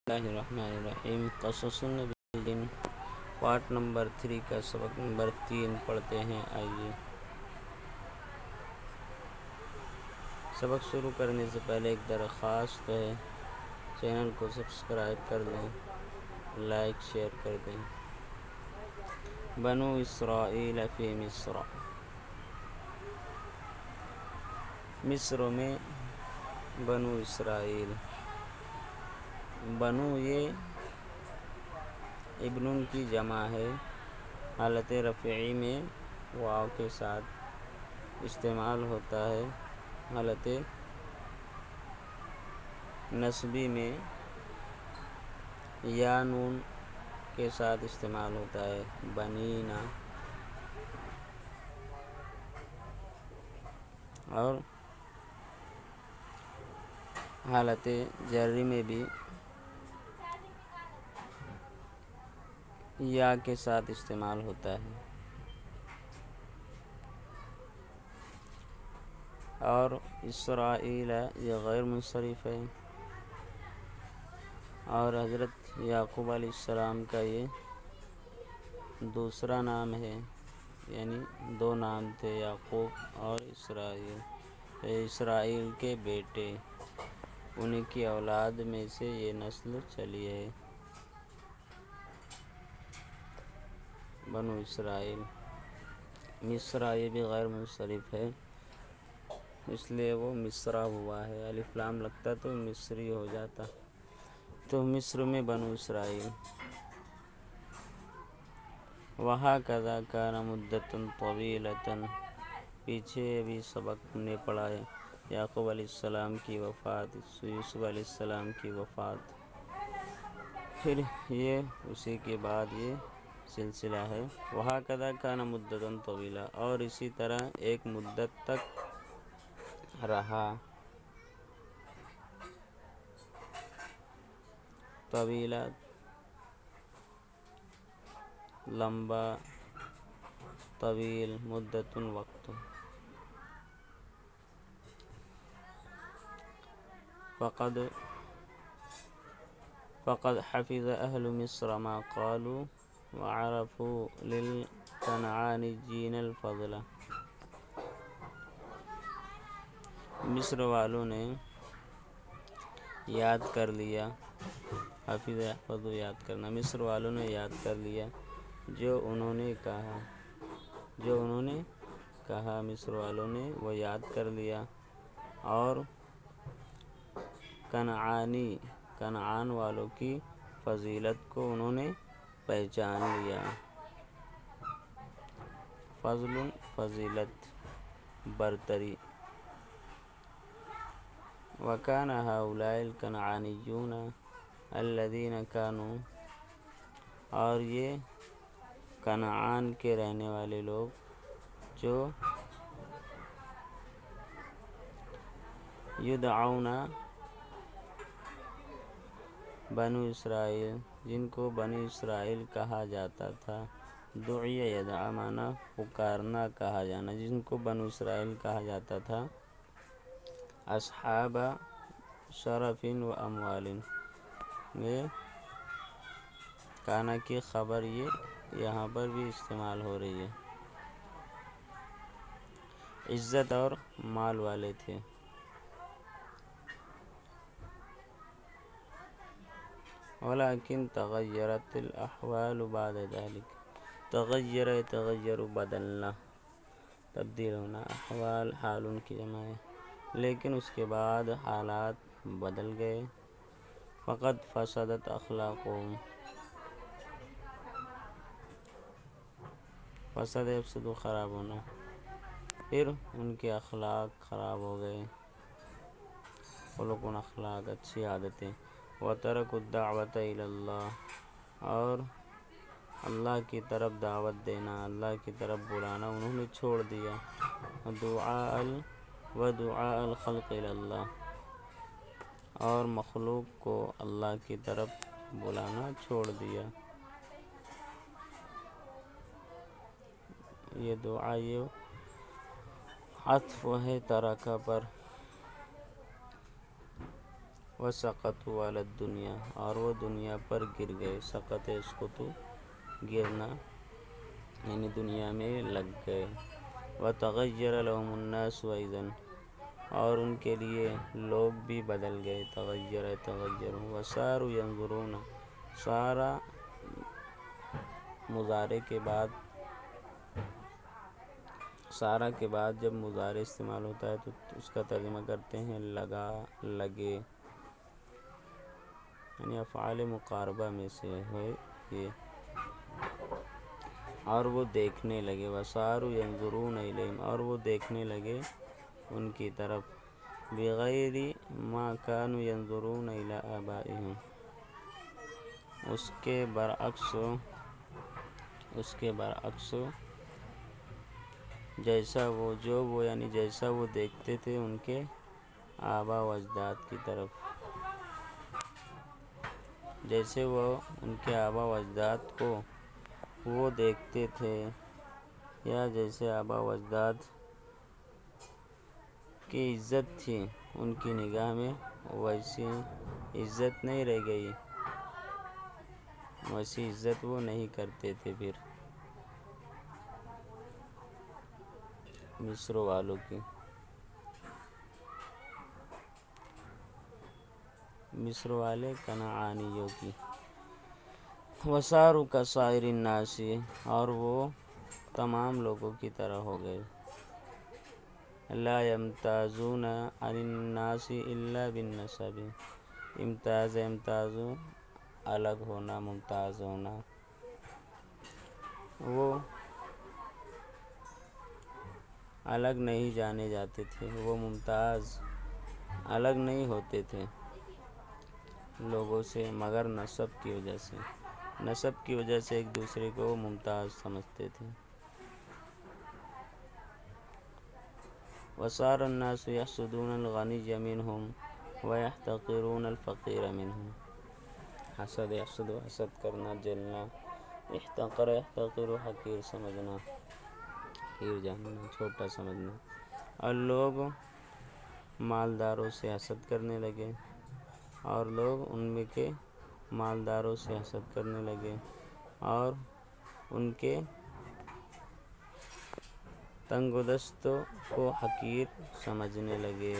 اللہ الرحمن الرحیم۔ قصص النبیین پارٹ نمبر 3 کا سبق نمبر 3 پڑھتے ہیں۔ آئیے سبق شروع کرنے سے پہلے ایک درخواست ہے، چینل کو سبسکرائب کر دیں، لائک شیئر کر دیں۔ بنو اسرائیل فی مصر، مصر میں بنو اسرائیل۔ بنو یہ ابن کی جمع ہے، حالت رفعی میں واو کے ساتھ استعمال ہوتا ہے، حالت نصبی میں یا نون کے ساتھ استعمال ہوتا ہے، بنینا۔ اور حالت جری میں بھی یا کے ساتھ استعمال ہوتا ہے۔ اور اسرائیل یہ غیر منصرف ہے، اور حضرت یعقوب علیہ السلام کا یہ دوسرا نام ہے، یعنی دو نام تھے، یعقوب اور اسرائیل۔ اسرائیل کے بیٹے، انہیں کی اولاد میں سے یہ نسل چلی ہے، بنو اسرائیل۔ مصر یہ بھی غیر منصرف ہے، اس لیے وہ مصرا ہوا ہے، الف لام لگتا تو مصری ہو جاتا، تو مصر میں بنو اسرائیل۔ وَهَكَذَا كَانَ مُدَّةً طَوِيلَةً، پیچھے بھی سبق نے پڑھا ہے، یعقوب علیہ السلام کی وفات، یوسف علیہ السلام کی وفات، پھر یہ اسی کے بعد یہ سلسلہ ہے۔ وَهَكَذَا كَانَ مُدَّةً طَوِيلَةً، اور اسی طرح ایک مدت تک رہا، طویلہ لمبا، طویل مدت وقت۔ فقد حفظ اہل مصر ما قالوا وعرفوا للکنعانیین الفضل، مصر والوں نے یاد کر لیا، حفظ یحفظ یاد کرنا، مصر والوں نے یاد کر لیا جو انہوں نے کہا، مصر والوں نے وہ یاد کر لیا، اور کنعان والوں کی فضیلت کو انہوں نے پہچان لیا۔ فضل فضیلت، برتری۔ وَكَانَ هَؤُلَاءِ الْكَنْعَانِيُّونَ الَّذِينَ كَانُوا، اور یہ کنعان کے رہنے والے لوگ جو یدعون بنو اسرائیل، جن کو بنو اسرائیل کہا جاتا تھا، دعی یدعی معنی پکارنا، کہا جانا، جن کو بنو اسرائیل کہا جاتا تھا، اصحاب شرف و اموال، یہ کانا کی خبر یہ یہاں پر بھی استعمال ہو رہی ہے، عزت اور مال والے تھے۔ ولیکن تغیرت الاحوال بعد ذلك، تغیر یتغیر بدلنا، تبدیل ہونا، احوال حال ان کی جمع ہے، لیکن اس کے بعد حالات بدل گئے۔ فقد فسدت اخلاقهم، فسد یفسد خراب ہونا، پھر ان کے اخلاق خراب ہو گئے، خلق اخلاق اچھی عادتیں۔ وَتَرَكُوا الدَّعْوَةَ إِلَى اللَّهِ، اور اللہ کی طرف دعوت دینا، اللہ کی طرف بلانا انہوں نے چھوڑ دیا، وَدُعَاءَ الْخَلْقِ إِلَى اللَّهِ، اور مخلوق کو اللہ کی طرف بلانا چھوڑ دیا۔ یہ دعا یہ عطف ہے ترکہ پر، وسقطوا علی الدنیا، اور وہ دنیا پر گر گئے، سقط یسقط گرنا یعنی دنیا میں لگ گئے، وتغیر لهم الناس اذا، اور ان کے لیے لوگ بھی بدل گئے، تغیر وصاروا ينظرون، سارا مضارع کے بعد سارا کے بعد جب مضارع استعمال ہوتا ہے تو اس کا ترجمہ کرتے ہیں لگا، لگے، یعنی افعال مقاربہ میں سے ہے یہ، اور وہ دیکھنے لگے، وصاروا ينظرون الیہم، اور وہ دیکھنے لگے ان کی طرف، بغیر ما كانوا ينظرون الی آبائهم، اس کے برعکس جیسا وہ یعنی جیسا وہ دیکھتے تھے ان کے آبا و اجداد کی طرف، جیسے وہ ان کے آبا و اجداد کو وہ دیکھتے تھے، یا جیسے آبا و اجداد کی عزت تھی ان کی نگاہ میں، ویسی عزت نہیں رہ گئی، ویسی عزت وہ نہیں کرتے تھے پھر مصر والوں کی، مصر والے کنعانیوں کی، وصاروا کسائر الناس، اور وہ تمام لوگوں کی طرح ہو گئے، لا یمتازون عن الناس الا بالنسب، امتاز الگ ہونا، ممتاز ہونا، وہ الگ نہیں جانے جاتے تھے، وہ ممتاز الگ نہیں ہوتے تھے لوگوں سے مگر نسب کی وجہ سے ایک دوسرے کو ممتاز سمجھتے تھے، وصار الناس يحسدون الغني منهم ويحتقرون الفقير منهم، حسد کرنا، جلنا، احتقر حقیر سمجھنا، حقیر جاننا، چھوٹا سمجھنا، اور لوگ مالداروں سے حسد کرنے لگے، اور لوگ ان میں کے مالداروں سے حسد کرنے لگے، اور ان کے تنگ دستوں کو حقیر سمجھنے لگے،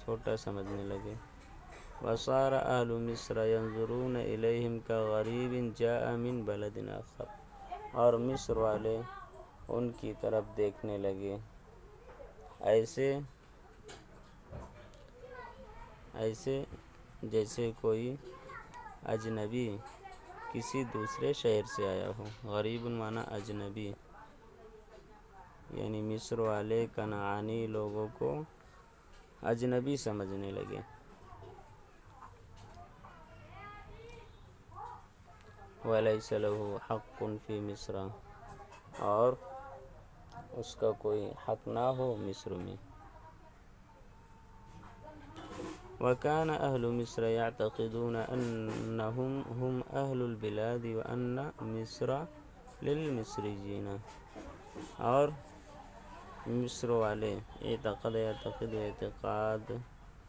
چھوٹا سمجھنے لگے، وصار اہل مصر ينظرون الیہم کغریب جاء من بلد آخر، اور مصر والے ان کی طرف دیکھنے لگے ایسے جیسے کوئی اجنبی کسی دوسرے شہر سے آیا ہو، غریب معنی اجنبی، یعنی مصر والے کنعانی لوگوں کو اجنبی سمجھنے لگے، وَلَيْسَ لَهُ حَقٌّ فِي مِصْرَ، اور اس کا کوئی حق نہ ہو مصر میں، وَكَانَ أَهْلُ مِصْرَ يَعْتَقِدُونَ أَنَّهُمْ هُمْ أَهْلُ الْبِلَادِ وَأَنَّ مِصْرَ لِلْمِصْرِيِّينَ، اور مصر والے اعتقاد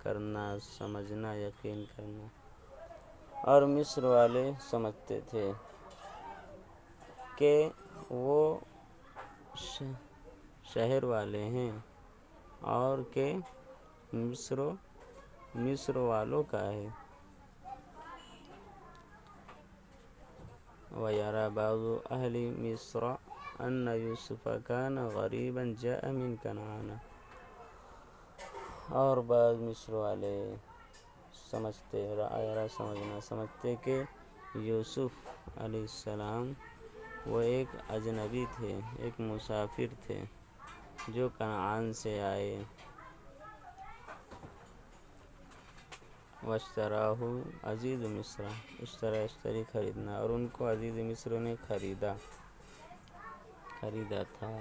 کرنا، سمجھنا، یقین کرنا، اور مصر والے سمجھتے تھے کہ وہ شہر والے ہیں، اور کہ مصر والوں کا ہے، وَيَرَى بَعْضُ أَهْلِ مِصْرَ أَنَّ يُوسُفَ كَانَ غَرِيبًا جَاءَ مِنْ كَنْعَانَ، اور بعض مصر والے سمجھتے کہ یوسف علیہ السلام وہ ایک اجنبی تھے، ایک مسافر تھے جو کنعان سے آئے، وَاشْتَرَاهُ عَزِيزُ مِصْرَ، اشتری خریدنا، اور ان کو عزیز مصر نے خریدا تھا،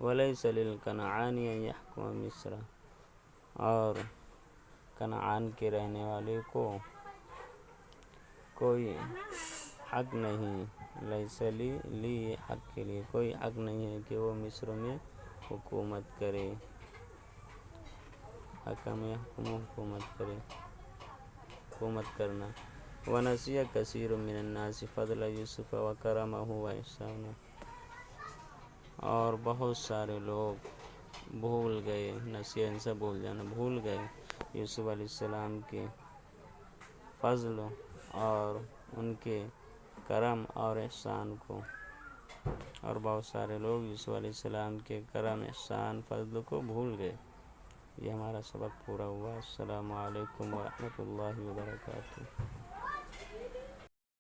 وَلَيْسَ لِلْكَنْعَانِ أَنْ يَحْكُمَ مِصْرَ، اور کنعان کے رہنے والے کو کوئی حق نہیں، لیس لی حق کے لیے کوئی حق نہیں ہے کہ وہ مصر میں حکومت کرے، حکم حکومت کرے، حکومت کرنا۔ ونسیہ کثیر من الناس فضل یوسف وکرمہ واحسانہ، اور بہت سارے لوگ بھول گئے، نسیہ ان سے بھول جانا، بھول گئے یوسف علیہ السلام کے فضل اور ان کے کرم اور احسان کو، اور بہت سارے لوگ یوسف علیہ السلام کے کرم، احسان، فضل کو بھول گئے۔ یہ ہمارا سبق پورا ہوا۔ السلام علیکم ورحمۃ اللہ وبرکاتہ۔